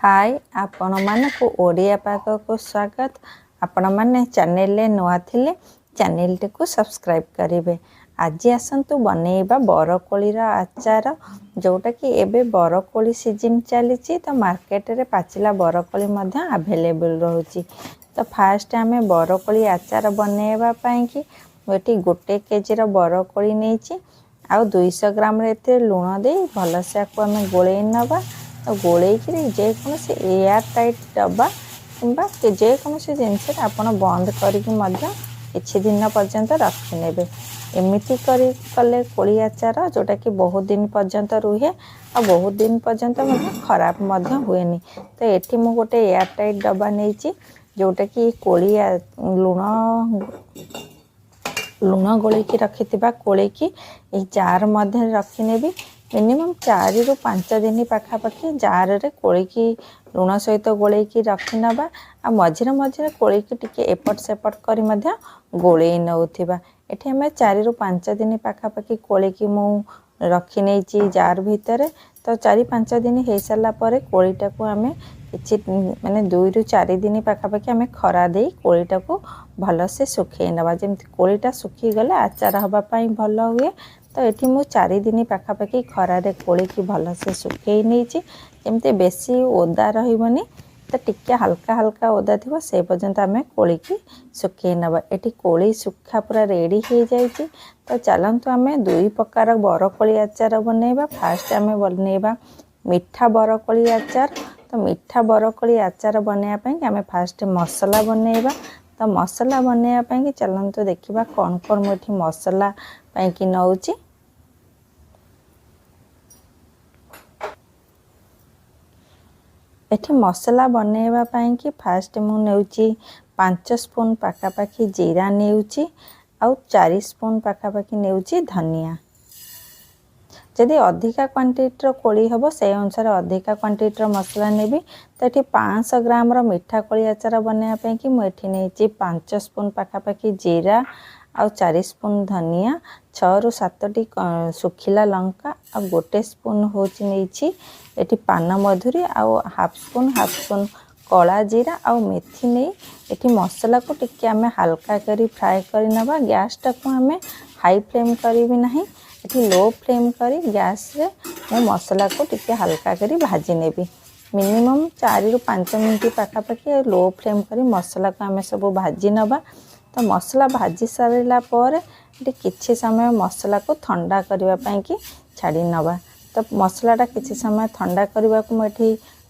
हाय आपण मानक ओडिया पाग को स्वागत। आपण माने चैनल ले नुआ थिले चैनल को सब्सक्राइब करेंगे। आज आसतु बनैबा बरकोली आचार जोटा कि एबे बरकोली सीजन चली तो मार्केट रे पाचिला बरकोली मध्य अवेलेबल रोची। तो फास्ट आमे बरकोली आचार बनैबा पई कि एटी गोटे केजी रो बरकोली नैची आउ 200 ग्राम रे लुण दे भलसे को आमे गोळेई नबा। तो गोलैकि जेकोसी एयर टाइट डब्बा कि जेकोसी जिनस आप बंद करके दिन पर्यंत रखिने। एमती कले कोली आचार जोटा कि बहुत दिन पर्यंत रुहे और बहुत दिन पर्यंत खराब हुए। तो ये मु गोटे एयर टाइट डब्बा नहीं जोटा कि कोली लुण गोलैकी रखि कोलैकी जार मध्य रखिने। मिनिमम 4 ରୁ 5 दिन पाखापाखि जार रे कोलैकी लुण सहित गोलैकी रखि नबा आ मझिरे मझिरे कोलैकी टिके एपट सेपट करी मध्य गोलैई नउथिबा। एठी हमें 4 ରୁ 5 दिन पाखापाखि कोलैकी मु रखि नेची जार भितर। तो 4-5 दिन हो सारा पर कोलीटा को आमे किछि माने 2 ରୁ 4 दिन पाखापाखि आमे खरा दे कोलीटा को भल से सुखै नबा। जेमति कोलीटा सुखी गले आचार हबा पई भल हुए। तो ये मु 4 दिन पाखापाखि खरारे कोलैकी भल से सुखै नहीं जमती बेसी ओदा रही। तो टिके हल्का हल्का ओदा थी से पर्यंत आम कोलैकी सुखै नबा। ये कोली सुखा पूरा रेडी हो जाए। तो चलतु आम 2 प्रकार बरकोली आचार बनैबा। फास्ट आम बनैबा मीठा बरकोली आचार। तो मीठा बरकोली आचार बनैबा आम फास्ट मसला बनैबा। तो मसला बनैबा चलतु देखा कौन कौन मुझे मसला पैकी नौची। एठी मसला बनैबा पई कि फास्ट मु नेउची 5 स्पून पाखापाखि जीरा नेउची आउ 4 स्पून पाखापाखि नेउची धनिया। जदि अधिका क्वांटिटी रो कोली हबो से अनुसार अधिका क्वांटिटी रो मसला नेबी। तो एठी 500 ग्राम रो मीठा कोली आचार बनैबा पई कि मु एठी नेची 5 स्पून पाखापाखि जीरा आउ 4 स्पून धनिया 6 ରୁ 7टी सुखिला लंका आ 1 स्पून होची नेची एठी पान मधुरी आउ हाफ स्पून कला जीरा आउ मेथी नहीं। एठी मसला को टिके आमे हल्का करी फ्राए करी नबा। गैस टा को आमे हाई फ्लेम करी भी नहीं। एठी लो फ्लेम करी गैस रे मु मसला को टिके हल्का करी भाजी नेबी। मिनिमम 4 ରୁ 5 मिनट पाखापाखि लो फ्लेम करी मसला को आमे सब भाजी नबा। तो मसला भाजी सारा पर किछि समय मसला को ठंडा करबा पई कि छाड़ी नबा। तो मसलाटा किछि समय ठंडा करबा को मैं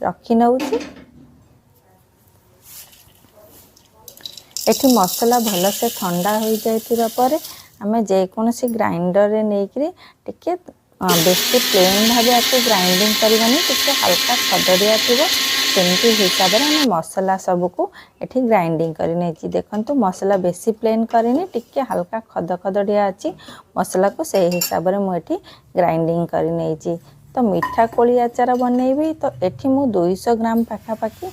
रखी नउची। एठी मसला भल से ठंडा हो जाइतिबा पर आमे जेकोसी ग्राइंडर रे नेकरी टिके बेसी प्लेन भाबे आको ग्राइंडिंग करबानी टिके हल्का खदड़िया थिबो सेमती हिसाब रे आमे मसला सब को एठी ग्राइंडिंग करि नेची। देखंतु मसला बेसी प्लेन करिनी टिके हल्का खदड़िया अछि मसला को से हिसाब रे मु एठी ग्राइंडिंग करि नेची। तो मीठा कोली आचार बनैबी। तो एठी मु 200 ग्राम पाखापाखि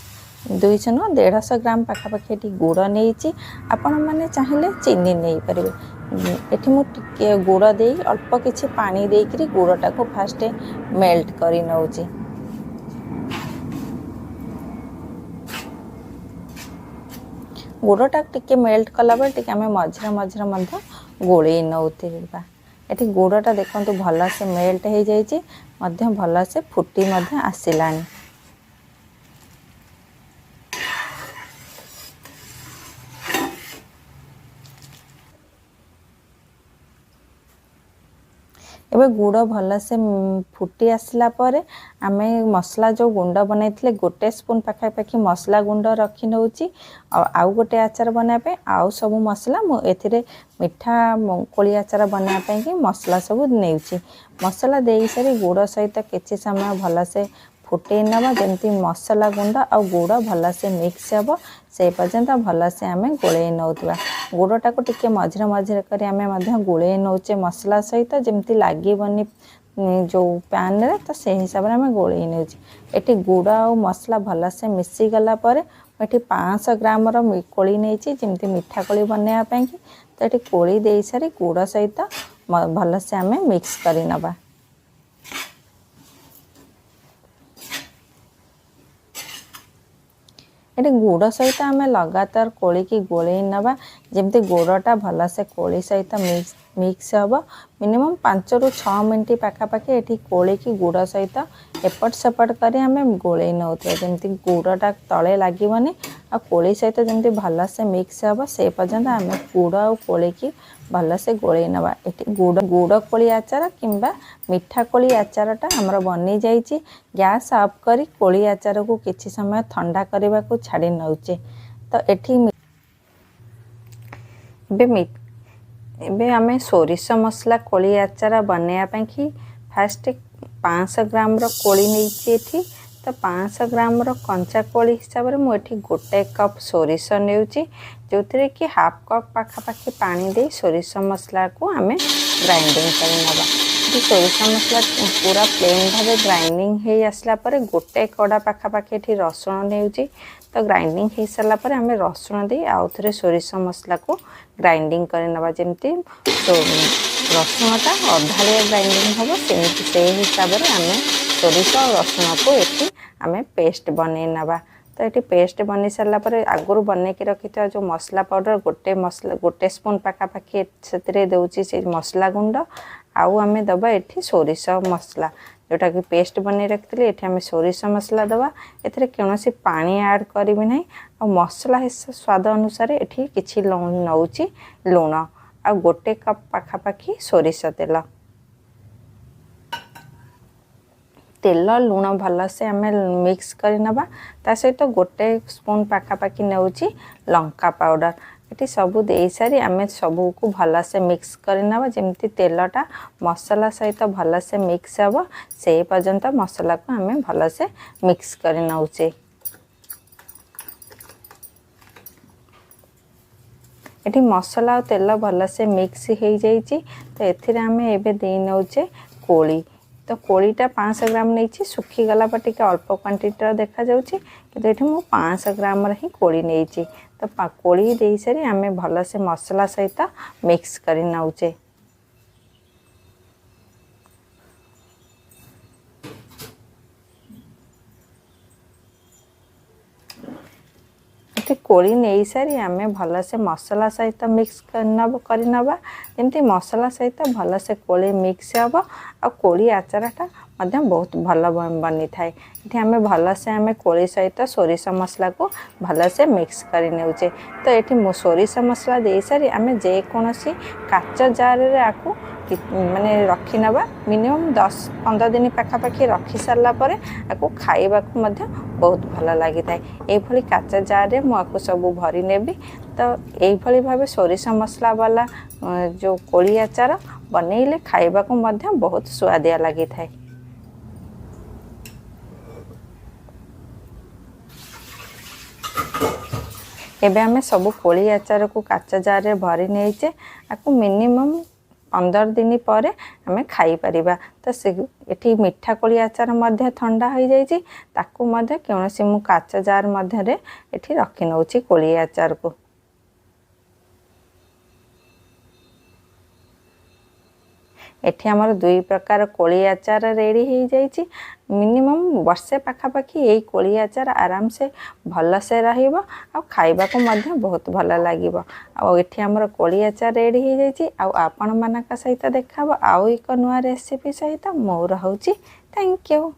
200 न 150 ग्राम पाखापाखि एठी गुड़ नेची। आपण माने चाहिले चीनी नै परिबे। एठी मु टिके गुड़ दे अल्प किछि पानी दे करी गुड़टा को फास्ट मेल्ट करी नउची। गुड़टा टिके मेल्ट कला बेल टिके आमे मझरे मझरे मध्य गोळेई नउतिबा। एठी गुड़टा देखंतु भल से मेल्ट हो जाइए मध्य भल से फुटी मध्य आसिलानी। एबे गुड़ भल से फुटी आसला पर आमे मसला जो गुंड बनैथिले 1 स्पून पाखापाखि मसला गुंड रखी नउची। आउ गोटे आचार बनाबे आउ सब मसला मु एथिरे मीठा कोली आचार बनाबे पई कि मसला सब नेउची। मसला देई सारी गुड़ सहित किछि समय भल से फुटे नबा जेमती मसला गुंड आ गुड़ भल से मिक्स हेबो से पर्यंत भल से आमे गोळेई नउतबा। गुड़टा को टिके मझरे मझरे करी आमे मध्य गोळेई नउचे मसला सहित जेमती लागिबनी जो पैन रे। तो से हिसाब रे आमे गोळेई नउची। एठी गुड़ आ मसला भल से मिसी गला पर एठी 500 ग्राम रो कोली नेची जेमती मीठा कोली बनैबा पई कि। तो एठी कोली देई सारी गुड़ सहित भल से आमे मिक्स करी नबा। ये गुड़ सहित आम लगातार कोली की गोले नवा जमती गुड़टा भलसे कोली सहित मिक्स हम मिनिमम 5 ରୁ 6 मिनट पाखापाखि ये कोली की गुड़ सहित एपट सेपट कर आम गोले नौते जमती गुड़टा तले लगनी आ कोली सहित जमती भलसे मिक्स हम से पर्यंत आम गुड़ आ कोली की भलसे गोले नवा ये गुड़ कोली आचार किंबा मिठा कोली आचारटा आमर बनी जाइए गैस ऑफ करी कोली आचार को किछि समय ठंडा करने को छाड़ी नौचे तो एबे आमे सोरिष मसला कोली आचार बनैया कि फास्ट 500 ग्राम कोली नहीं तो 500 ग्राम कंचा कोली हिसाब से मुझे गोटे कप सोरिष नेउची जो थे कि हाफ कप पाखापाखि पानी दे सोरिष मसला को आमे ग्राइंडिंग करनवा सोरिष मसला पूरा प्लेन भाव ग्राइंडिंग हो आसला पर गोटे कड़ा पाखापाखि ये रसुण नेउची तो ग्राइंडिंग हो सारा पर आम रसुण दे आउ थे सोरिष मसला को ग्राइंडिंग करनवा जमती रसुणटा अधारिया ग्राइंडिंग हम सेमती से हिसाब से आम सोरिष रसुण को ये आम पेस्ट बन नवा तो ये पेस्ट बनी सारा पर आगुरी बनैकी रखी जो मसला पाउडर गोटे स्पून पाखापाखि से दूसरी से मसला गुंड आउ आम दबा ये सोरिष मसला जोटा कि पेस्ट बन रखी ये आम सोरिष मसला दबा ए कौन पानी ऐड करी ना आ मसला स्वाद अनुसार ये किसी नौची लुण आ गोटे कप पाखापाखि सोरिष तेल लुण भलसे आम मिक्स करनवा ता सहित गोटे स्पून पाखापाखि नौची लंका पाउडर ये सबू दे सारी आम सबू को भलसे मिक्स करनवा जमती तेलटा मसला सहित भलसे मिक्स हम से पर्यंत मसला को आम भलसे मिक्स कर नौचे ये मसला और तेल भलसे मिक्स हो जाइए तो ये आम एवं दे नौचे कोली तो कोलीटा 500 ग्राम नहीं सुखीगला पर टे अल्प क्वांटिटी देखा जाऊँगी कि ये 500 ग्राम ही कोली नहीं तो कोली दे सारी आम भलसे मसला सहित मिक्स कर नौचे कोली नहीं सारी आम भलसे मसला सहित मिक्स करनवा जमती मसला सहित भलसे कोली मिक्स हम आ कोली आचारटा बहुत भल बनी थाए ये आम भलसे आम कोली सहित सोरिष मसला को भलसे मिक्स कर नौचे तो ये सोरिष मसला दे सारी आम जेकोसी काच जार आकु माने रखी नवा मिनिमम 10-15 दिन पाखापाखि रखी सारा पर आपको खाइबा को मध्य बहुत भल लगी था ये काच जार मुझे सब भरी नेबी तो ये भाव सोरिष मसला वाला जो कोली आचार बनइले खाइबा को मध्य बहुत स्वादिया लगी था। एबे आमे सब कोली आचार को काच जार भरी नहींचे आपको मिनिमम 15 दिन पर आम खाई परिबा तो से ये मिठा कोली आचार मध्य ठंडा हो जाइए ताकू मध्य कौन मु काच जार मध्य ये रखी नौची कोली आचार को एठी हमर 2 प्रकार कोली आचार रेडी हो जाइए मिनिमम वर्षे पाखापाखि यही कोली आचार आराम से भल से रहिबो आ खाइबा को मध्य बहुत भल लागिबो आ एठी हमर कोली आचार रेडी हो जाइए आ आपण मानका सहित देखाबो आउ एक नुआ रेसिपी सहित मोर होची थैंक यू।